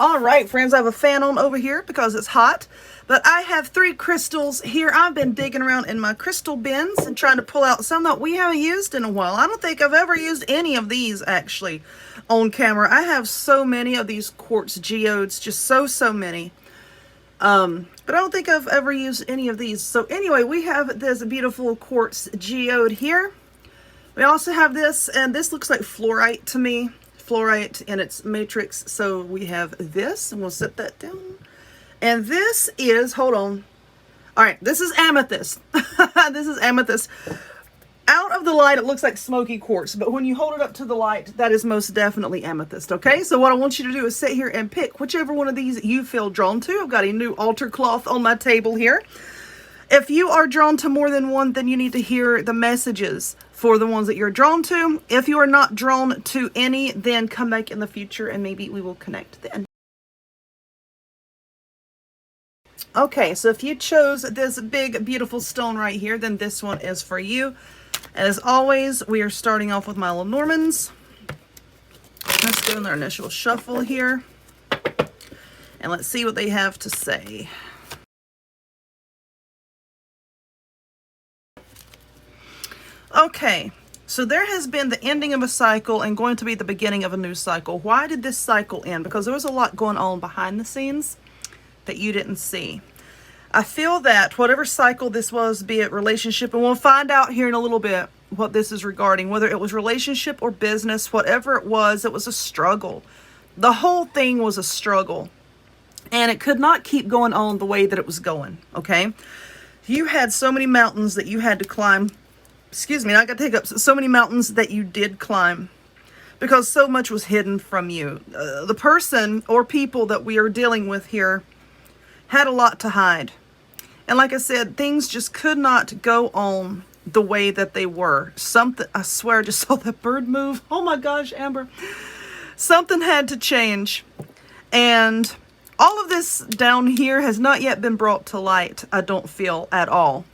All right, friends, I have a fan on over here because it's hot, but I have 3 crystals here. I've been digging around in my crystal bins and trying to pull out some that we haven't used in a while. I don't think I've ever used any of these actually on camera. I have so many of these quartz geodes, just so many. But I don't think I've ever used any of these. So anyway, we have this beautiful quartz geode here. We also have this, and this looks like fluorite to me. Fluorite in its matrix. So we have this, and we'll set that down. And this is, hold on. All right, this is amethyst. This is amethyst. Out of the light, it looks like smoky quartz, but when you hold it up to the light, that is most definitely amethyst, okay? So what I want you to do is sit here and pick whichever one of these you feel drawn to. I've got a new altar cloth on my table here. If you are drawn to more than one, then you need to hear the messages for the ones that you're drawn to. If you are not drawn to any, then come back in the future and maybe we will connect then. Okay, so if you chose this big, beautiful stone right here, then this one is for you. As always, we are starting off with my Lenormands. Let's do their initial shuffle here. And let's see what they have to say. Okay, so there has been the ending of a cycle and going to be the beginning of a new cycle. Why did this cycle end? Because there was a lot going on behind the scenes that you didn't see. I feel that whatever cycle this was, be it relationship, and we'll find out here in a little bit what this is regarding, whether it was relationship or business, whatever it was a struggle. The whole thing was a struggle. And it could not keep going on the way that it was going, okay? You had so many mountains that you had to climb. Excuse me, I got hiccups. So many mountains that you did climb because so much was hidden from you. The person or people that we are dealing with here had a lot to hide. And like I said, things just could not go on the way that they were. Something, I swear I just saw that bird move. Oh my gosh, Amber. Something had to change. And all of this down here has not yet been brought to light, I don't feel at all.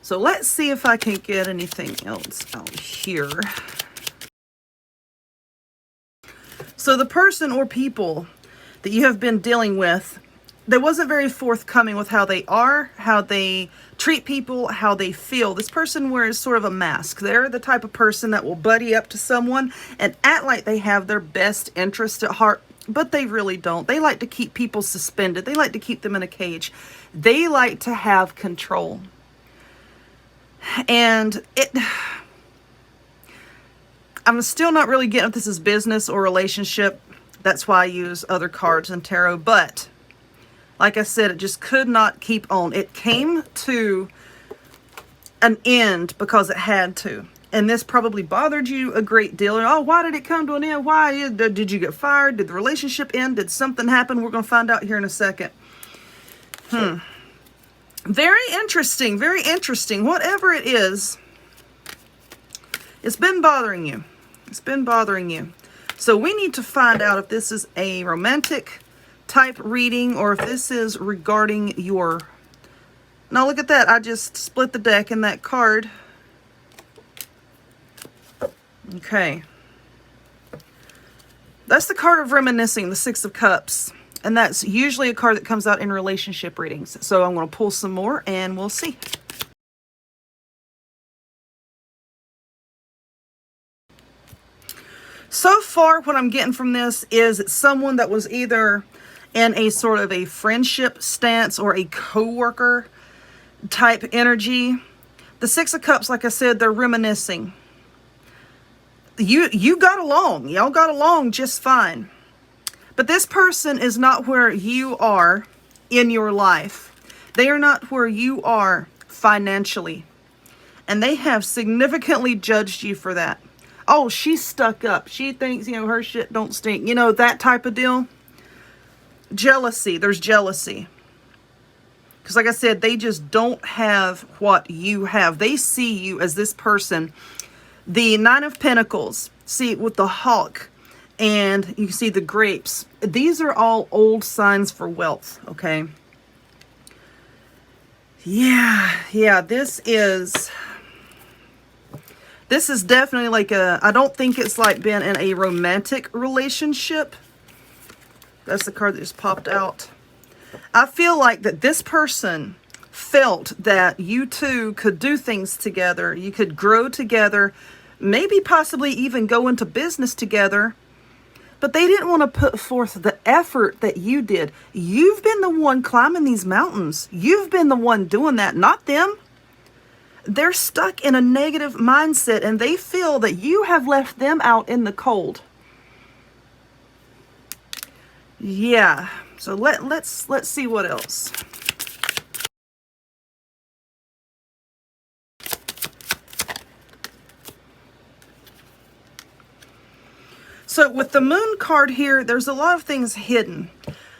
So let's see if I can get anything else out here. So the person or people that you have been dealing with, they wasn't very forthcoming with how they are, how they treat people, how they feel. This person wears sort of a mask. They're the type of person that will buddy up to someone and act like they have their best interest at heart, but they really don't. They like to keep people suspended. They like to keep them in a cage. They like to have control. And I'm still not really getting if this is business or relationship. That's why I use other cards in tarot. But like I said, it just could not keep on. It came to an end because it had to. And this probably bothered you a great deal. Oh, why did it come to an end? Why? Did you get fired? Did the relationship end? Did something happen? We're going to find out here in a second. Very interesting, very interesting. Whatever it is, it's been bothering you. It's been bothering you. So we need to find out if this is a romantic type reading or if this is regarding your... Now look at that. I just split the deck in that card. Okay. That's the card of reminiscing, the Six of Cups. And that's usually a card that comes out in relationship readings. So I'm going to pull some more and we'll see. So far, what I'm getting from this is someone that was either in a sort of a friendship stance or a co-worker type energy. The Six of Cups, like I said, they're reminiscing. You got along. Y'all got along just fine. But this person is not where you are in your life. They are not where you are financially. And they have significantly judged you for that. Oh, she's stuck up. She thinks, you know, her shit don't stink. You know, that type of deal. Jealousy. There's jealousy. Because like I said, they just don't have what you have. They see you as this person. The Nine of Pentacles. See, with the hawk. And you see the grapes. These are all old signs for wealth, okay? Yeah, this is definitely like I don't think it's like been in a romantic relationship. That's the card that just popped out. I feel like that this person felt that you two could do things together. You could grow together, maybe possibly even go into business together. But they didn't want to put forth the effort that you did. You've been the one climbing these mountains. You've been the one doing that, not them. They're stuck in a negative mindset and they feel that you have left them out in the cold. Yeah, so let's see what else. So with the moon card here, there's a lot of things hidden.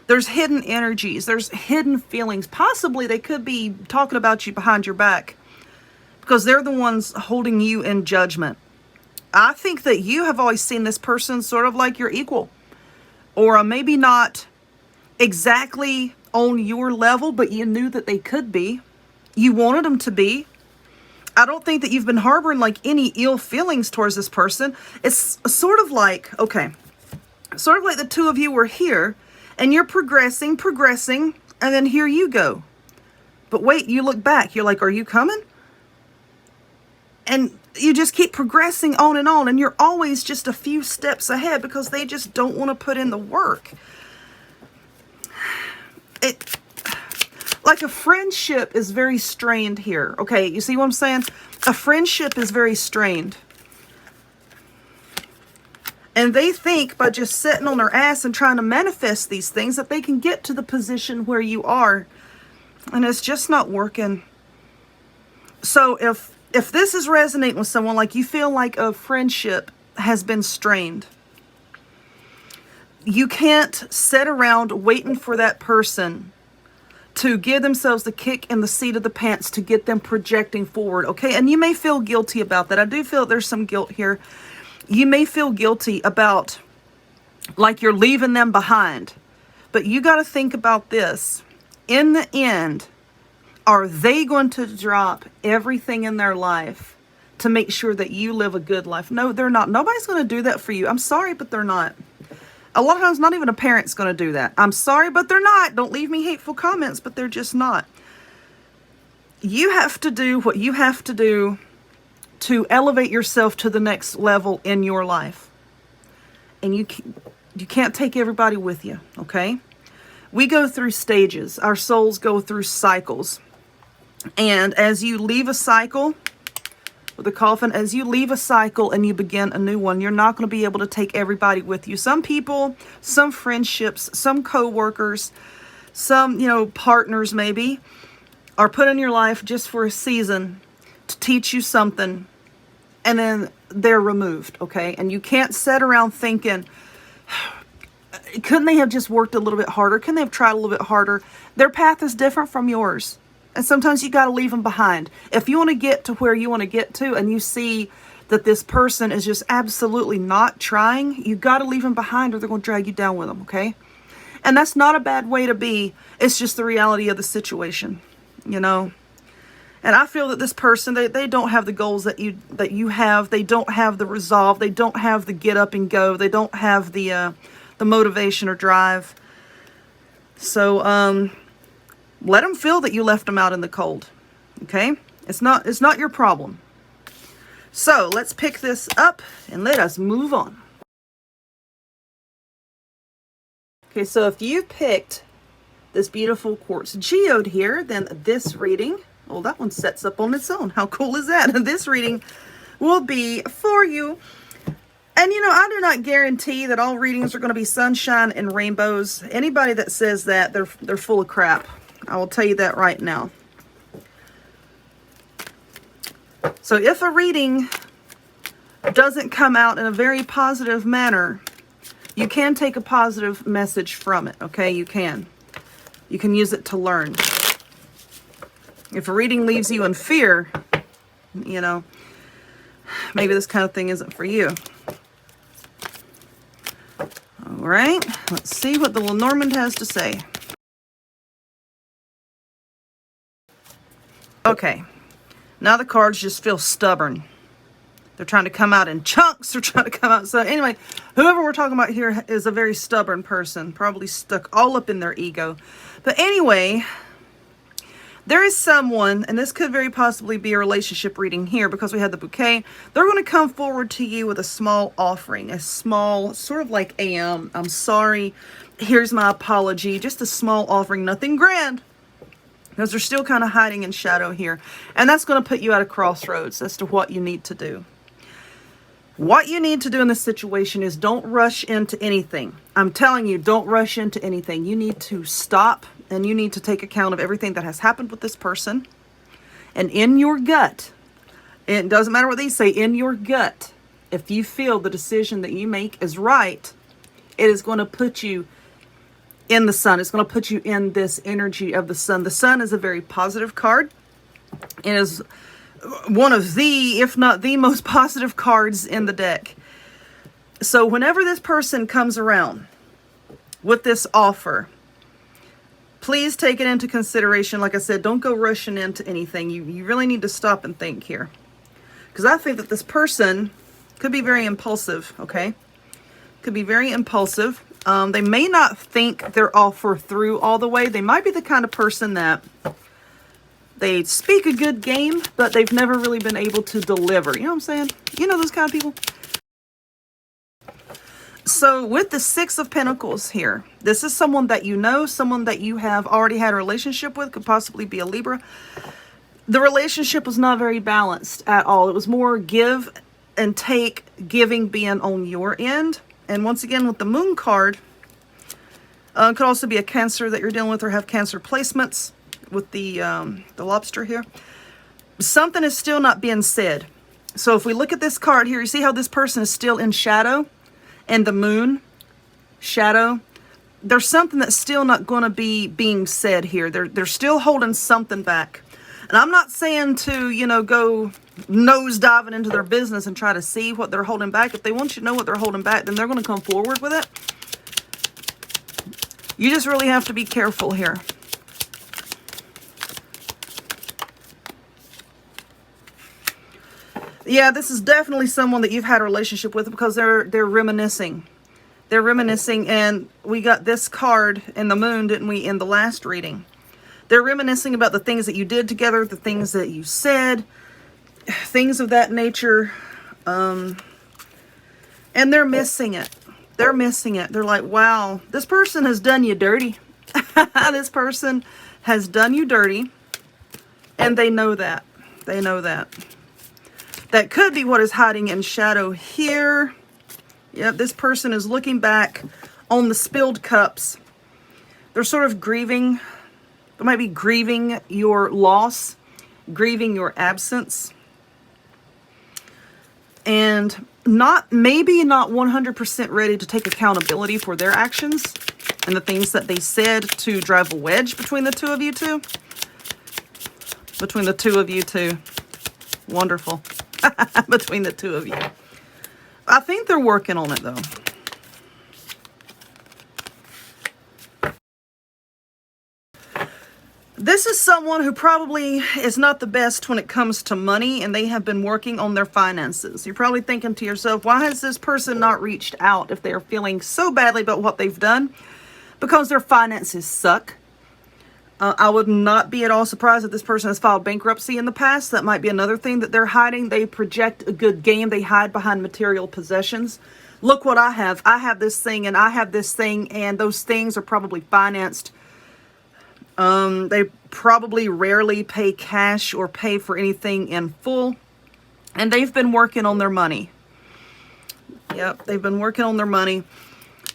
There's hidden energies. There's hidden feelings. Possibly they could be talking about you behind your back because they're the ones holding you in judgment. I think that you have always seen this person sort of like your equal, or maybe not exactly on your level, but you knew that they could be. You wanted them to be. I don't think that you've been harboring like any ill feelings towards this person. It's sort of like, okay, sort of like the two of you were here and you're progressing, and then here you go. But wait, you look back, you're like, are you coming? And you just keep progressing on, and you're always just a few steps ahead because they just don't want to put in the work. Like a friendship is very strained here. Okay, you see what I'm saying? A friendship is very strained. And they think by just sitting on their ass and trying to manifest these things that they can get to the position where you are. And it's just not working. So if this is resonating with someone, like you feel like a friendship has been strained, you can't sit around waiting for that person to give themselves the kick in the seat of the pants to get them projecting forward, okay? And you may feel guilty about that. I do feel there's some guilt here. You may feel guilty about like you're leaving them behind. But you got to think about this. In the end, are they going to drop everything in their life to make sure that you live a good life? No, they're not. Nobody's going to do that for you. I'm sorry, but they're not. A lot of times, not even a parent's going to do that. I'm sorry, but they're not. Don't leave me hateful comments, but they're just not. You have to do what you have to do to elevate yourself to the next level in your life. And you can't take everybody with you, okay? We go through stages. Our souls go through cycles. And as you leave a cycle, with the coffin, as you leave a cycle and you begin a new one, you're not going to be able to take everybody with you. Some people, some friendships, some co-workers, some, partners maybe, are put in your life just for a season to teach you something, and then they're removed, okay? And you can't sit around thinking, couldn't they have just worked a little bit harder? Couldn't they have tried a little bit harder? Their path is different from yours. And sometimes you got to leave them behind. If you want to get to where you want to get to and you see that this person is just absolutely not trying, you got to leave them behind or they're going to drag you down with them, okay? And that's not a bad way to be. It's just the reality of the situation, And I feel that this person, they don't have the goals that you have. They don't have the resolve. They don't have the get up and go. They don't have the motivation or drive. So, let them feel that you left them out in the cold, okay? It's not your problem. So let's pick this up and let us move on. Okay, so if you picked this beautiful quartz geode here, then this reading, well, that one sets up on its own. How cool is that? This reading will be for you. And I do not guarantee that all readings are going to be sunshine and rainbows. Anybody that says that, they're full of crap. I will tell you that right now. So if a reading doesn't come out in a very positive manner, you can take a positive message from it, okay? You can. You can use it to learn. If a reading leaves you in fear, maybe this kind of thing isn't for you. All right, let's see what the Lenormand has to say. Okay, now the cards just feel stubborn. They're trying to come out in chunks. They're trying to come out. So anyway, whoever we're talking about here is a very stubborn person, probably stuck all up in their ego. But anyway, there is someone, and this could very possibly be a relationship reading here because we had the bouquet. They're going to come forward to you with a small offering, a small, sort of like I'm sorry, here's my apology, just a small offering, nothing grand. Because they're still kind of hiding in shadow here. And that's going to put you at a crossroads as to what you need to do. What you need to do in this situation is don't rush into anything. I'm telling you, don't rush into anything. You need to stop and you need to take account of everything that has happened with this person. And in your gut, it doesn't matter what they say, in your gut, if you feel the decision that you make is right, it is going to put you in the sun. It's going to put you in this energy of the sun. The sun is a very positive card. It is one of the, if not the most positive cards in the deck. So whenever this person comes around with this offer, please take it into consideration. Like I said, don't go rushing into anything. You really need to stop and think here. Because I think that this person could be very impulsive, okay? Could be very impulsive. They may not think their offer through all the way. They might be the kind of person that they speak a good game, but they've never really been able to deliver. You know what I'm saying? You know those kind of people? So with the Six of Pentacles here, this is someone that you know, someone that you have already had a relationship with, could possibly be a Libra. The relationship was not very balanced at all. It was more give and take, giving being on your end. And once again, with the Moon card, it could also be a Cancer that you're dealing with or have Cancer placements with the lobster here. Something is still not being said. So if we look at this card here, you see how this person is still in shadow and the Moon, shadow. There's something that's still not going to be being said here. They're still holding something back. And I'm not saying to, you know, go nose diving into their business and try to see what they're holding back. If they want you to know what they're holding back, then they're going to come forward with it. You just really have to be careful here. Yeah, this is definitely someone that you've had a relationship with because they're reminiscing. They're reminiscing, and we got this card in the Moon, didn't we, in the last reading. They're reminiscing about the things that you did together, the things that you said, things of that nature. And they're missing it. They're missing it. They're like, wow, this person has done you dirty. This person has done you dirty. And they know that. They know that. That could be what is hiding in shadow here. Yep, this person is looking back on the spilled cups. They're sort of grieving. They might be grieving your loss, grieving your absence. And maybe not 100% ready to take accountability for their actions and the things that they said to drive a wedge between the two of you two. Between the two of you two. Wonderful. Between the two of you. I think they're working on it, though. This is someone who probably is not the best when it comes to money, and they have been working on their finances. You're probably thinking to yourself, why has this person not reached out if they're feeling so badly about what they've done? Because their finances suck. I would not be at all surprised if this person has filed bankruptcy in the past. That might be another thing that they're hiding. They project a good game. They hide behind material possessions. Look what I have. I have this thing and I have this thing, and those things are probably financed. They probably rarely pay cash or pay for anything in full. And they've been working on their money. Yep, they've been working on their money.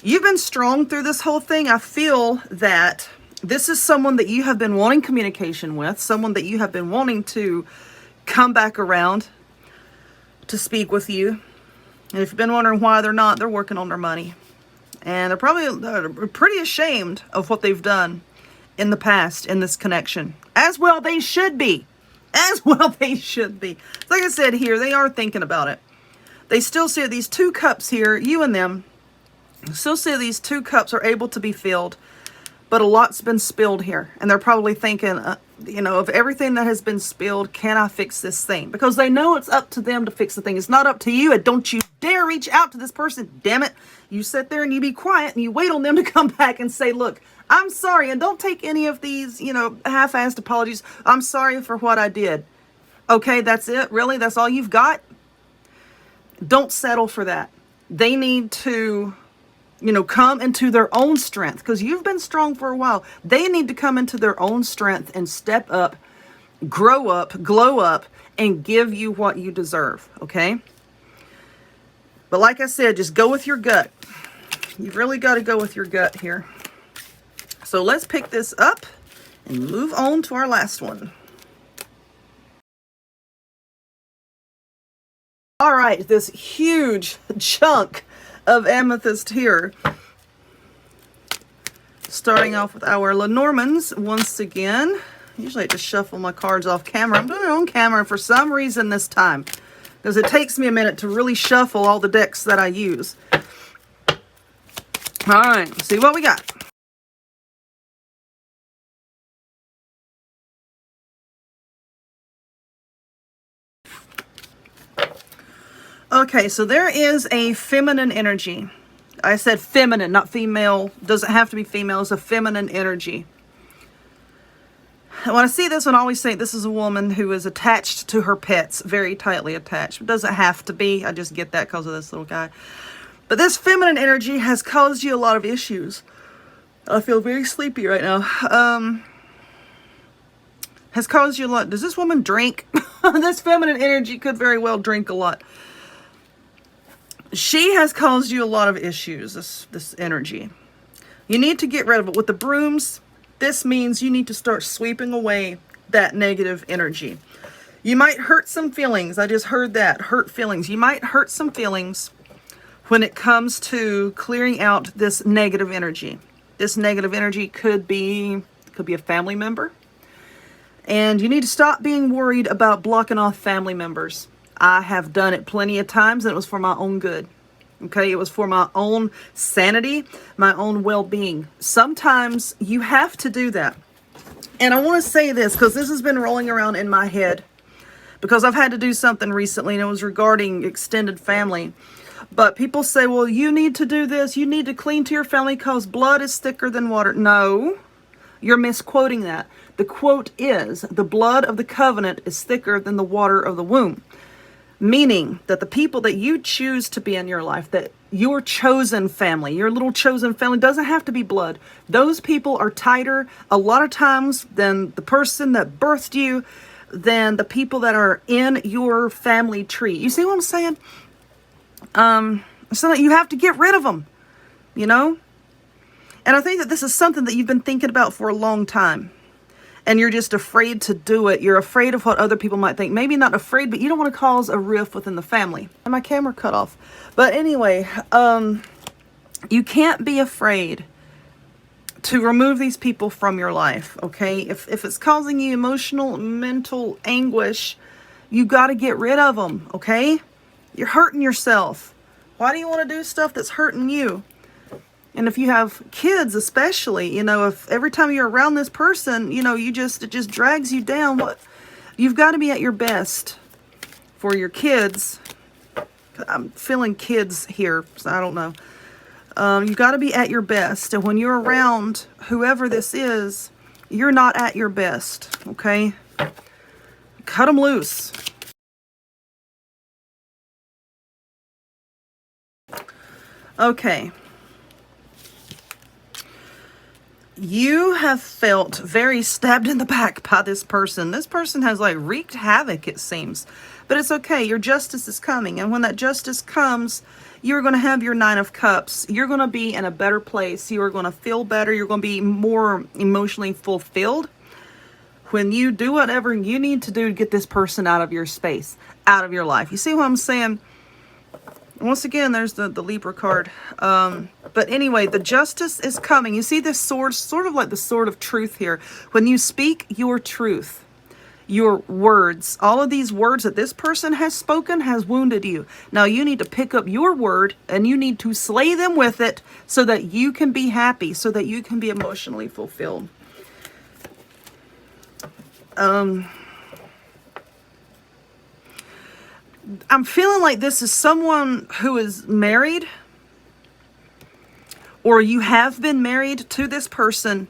You've been strong through this whole thing. I feel that this is someone that you have been wanting communication with, someone that you have been wanting to come back around to speak with you. And if you've been wondering why they're not, they're working on their money. And they're probably pretty ashamed of what they've done in the past in this connection. As well they should be. As well they should be. Like I said here, they are thinking about it. They still see these two cups here, you and them, still see these two cups are able to be filled. But a lot's been spilled here. And they're probably thinking, you know, of everything that has been spilled, can I fix this thing? Because they know it's up to them to fix the thing. It's not up to you. And don't you dare reach out to this person. Damn it. You sit there and you be quiet and you wait on them to come back and say, look, I'm sorry. And don't take any of these, you know, half-assed apologies. I'm sorry for what I did. Okay, that's it? Really? That's all you've got? Don't settle for that. They need to, you know, come into their own strength, because you've been strong for a while. They need to come into their own strength and step up, grow up, glow up, and give you what you deserve, okay? But like I said, just go with your gut. You've really got to go with your gut here. So let's pick this up and move on to our last one. All right, this huge chunk of amethyst here. Starting off with our Lenormands once again. Usually I just shuffle my cards off camera. I'm doing it on camera for some reason this time, because it takes me a minute to really shuffle all the decks that I use. All right, let's see what we got. Okay, so there is a feminine energy. I said feminine, not female. Doesn't have to be female. It's a feminine energy. When I see this one, I always say this is a woman who is attached to her pets, very tightly attached. It doesn't have to be. I just get that because of this little guy. But this feminine energy has caused you a lot of issues. I feel very sleepy right now. Has caused you a lot. Does this woman drink? This feminine energy could very well drink a lot. She has caused you a lot of issues, this energy. You need to get rid of it. With the brooms, this means you need to start sweeping away that negative energy. You might hurt some feelings. I just heard that. Hurt feelings. You might hurt some feelings when it comes to clearing out this negative energy. This negative energy could be a family member. And you need to stop being worried about blocking off family members. I have done it plenty of times, and it was for my own good. Okay, it was for my own sanity, my own well-being. Sometimes you have to do that. And I want to say this, because this has been rolling around in my head, because I've had to do something recently, and it was regarding extended family. But people say, well, you need to do this. You need to clean to your family because blood is thicker than water. No, you're misquoting that. The quote is, the blood of the covenant is thicker than the water of the womb. Meaning that the people that you choose to be in your life, that your chosen family, your little chosen family, doesn't have to be blood. Those people are tighter a lot of times than the person that birthed you, than the people that are in your family tree. You see what I'm saying? So that you have to get rid of them, you know? And I think that this is something that you've been thinking about for a long time. And you're just afraid to do it. You're afraid of what other people might think. Maybe not afraid, but you don't want to cause a rift within the family. And my camera cut off. But anyway, you can't be afraid to remove these people from your life, okay? If it's causing you emotional, mental anguish, you got to get rid of them, okay? You're hurting yourself. Why do you want to do stuff that's hurting you? And if you have kids especially, you know, if every time you're around this person, you know, it just drags you down. You've got to be at your best for your kids. I'm feeling kids here, so I don't know. You've got to be at your best. And when you're around whoever this is, you're not at your best, okay? Cut them loose. Okay. You have felt very stabbed in the back by this person. This person has like wreaked havoc, it seems. But it's okay. Your justice is coming. And when that justice comes, you're going to have your 9 of Cups. You're going to be in a better place. You are going to feel better. You're going to be more emotionally fulfilled when you do whatever you need to do to get this person out of your space, out of your life. You see what I'm saying? Once again, there's the Libra card. But anyway, the justice is coming. You see this sword, sort of like the sword of truth here. When you speak your truth, your words. All of these words that this person has spoken has wounded you. Now you need to pick up your word and you need to slay them with it so that you can be happy, so that you can be emotionally fulfilled. I'm feeling like this is someone who is married, or you have been married to this person,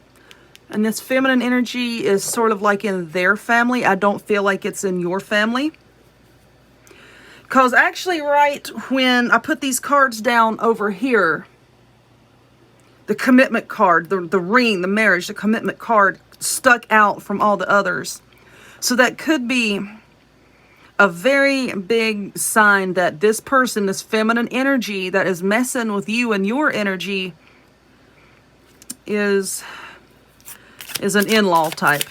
and this feminine energy is sort of like in their family. I don't feel like it's in your family. Because actually right when I put these cards down over here, the commitment card, the ring, the marriage, the commitment card stuck out from all the others. So that could be a very big sign that this person, this feminine energy that is messing with you and your energy, is an in-law type.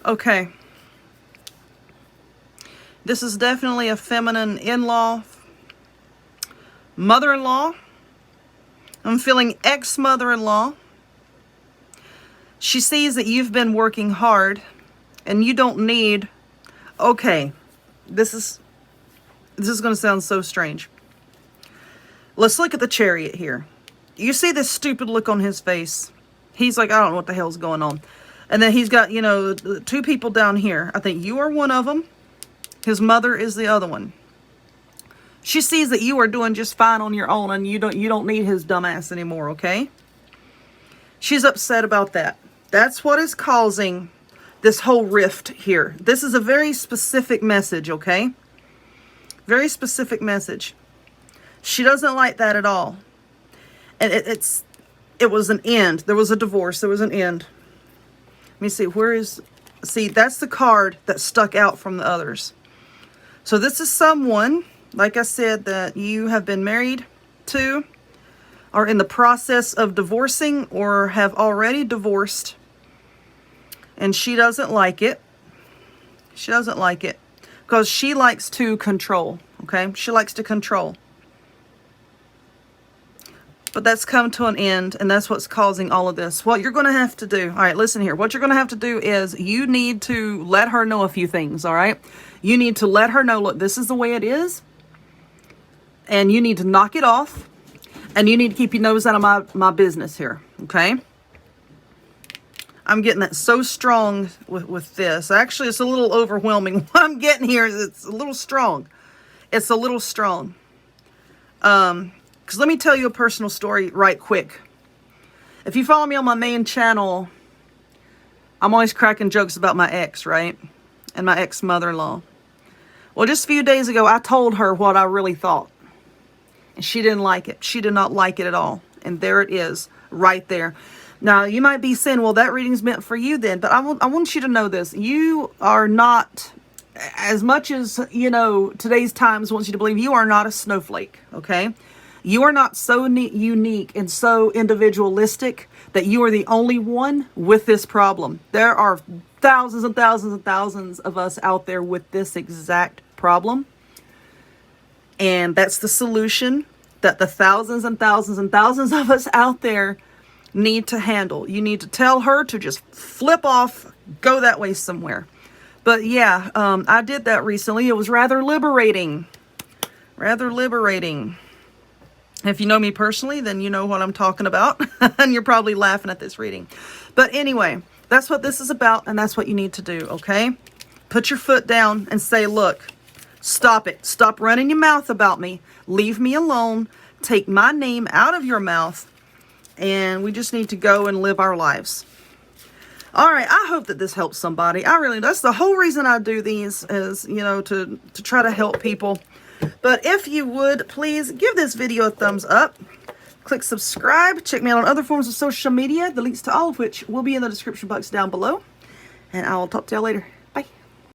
Okay. This is definitely a feminine in-law, mother-in-law. I'm feeling ex-mother-in-law. She sees that you've been working hard and you don't need... Okay, this is going to sound so strange. Let's look at the Chariot here. You see this stupid look on his face. He's like, I don't know what the hell's going on. And then he's got, you know, two people down here. I think you are one of them. His mother is the other one. She sees that you are doing just fine on your own and you don't need his dumb ass anymore, okay? She's upset about that. That's what is causing this whole rift here. This is a very specific message, okay? Very specific message. She doesn't like that at all. And it was an end. There was a divorce. There was an end. Let me see. See, that's the card that stuck out from the others. So this is someone, like I said, that you have been married to, are in the process of divorcing, or have already divorced. And she doesn't like it. She doesn't like it. Because she likes to control. Okay? She likes to control. But that's come to an end. And that's what's causing all of this. What you're going to have to do. Alright, listen here. What you're going to have to do is you need to let her know a few things. Alright? You need to let her know, look, this is the way it is. And you need to knock it off. And you need to keep your nose out of my business here. Okay? I'm getting that so strong with this. Actually, it's a little overwhelming. What I'm getting here is it's a little strong. It's a little strong. Because let me tell you a personal story right quick. If you follow me on my main channel, I'm always cracking jokes about my ex, right? And my ex-mother-in-law. Well, just a few days ago, I told her what I really thought. And she didn't like it. She did not like it at all. And there it is, right there. Now, you might be saying, well, that reading's meant for you then. But I want you to know this. You are not, as much as, you know, today's times wants you to believe, you are not a snowflake, okay? You are not so unique and so individualistic that you are the only one with this problem. There are thousands and thousands and thousands of us out there with this exact problem. And that's the solution that the thousands and thousands and thousands of us out there need to handle. You need to tell her to just flip off, go that way somewhere. But yeah, I did that recently. It was rather liberating. Rather liberating. If you know me personally, then you know what I'm talking about. And you're probably laughing at this reading. But anyway, that's what this is about, and that's what you need to do, okay? Put your foot down and say, look, stop it. Stop running your mouth about me. Leave me alone. Take my name out of your mouth. And we just need to go and live our lives. Alright, I hope that this helps somebody. That's the whole reason I do these, is, you know, to try to help people. But if you would, please give this video a thumbs up. Click subscribe. Check me out on other forms of social media, the links to all of which will be in the description box down below. And I will talk to y'all later.